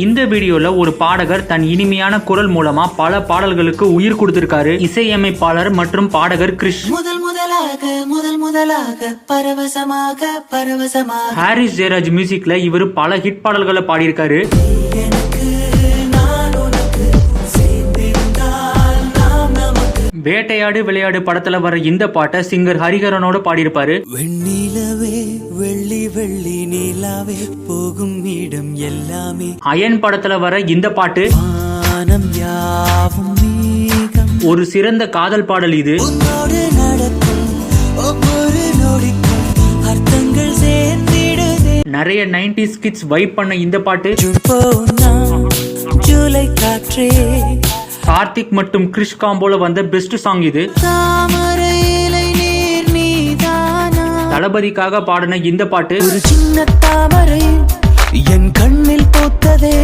இந்த வீடியோல ஒரு பாடகர் தன் இனிமையான குரல் மூலமா பல பாடல்களுக்கு உயிர் கொடுத்திருக்காரு. இசையமைப்பாளர் மற்றும் பாடகர் கிறிஷ். முதலாக பரவசமாக ஹாரிஸ் ஜெயராஜ் மியூசிக்ல இவர் பல ஹிட் பாடல்களை பாடியிருக்காரு. வேட்டையாடு விளையாடு படத்துல வர இந்த பாட்டை சிங்கர் ஹரிஹரனோட பாடியிருப்பாரு. வெண்ணிலவே வெள்ளி வெள்ளி நிலாவே போகும் இடம் எல்லாமே. அயன் படத்துல வர இந்த பாட்டு வானம் யாவும் மேகம். ஒரு சிறந்த காதல் பாடல் இது. உன்னோடு நடக்கும் ஒவ்வொரு நொடிக்கும் அர்த்தங்கள் சேர்த்திடுதே. நிறைய 90s கிட்ஸ் வைப் பண்ண இந்த பாட்டு. ஜூலை காற்றே. கார்த்திக் மற்றும் கிறிஷ் காம்போல வந்த பெஸ்ட் சாங் இது. தளபதிக்காக பாடின இந்த பாட்டு. ஒரு சின்ன தாமரை என் கண்ணில் பூத்ததே.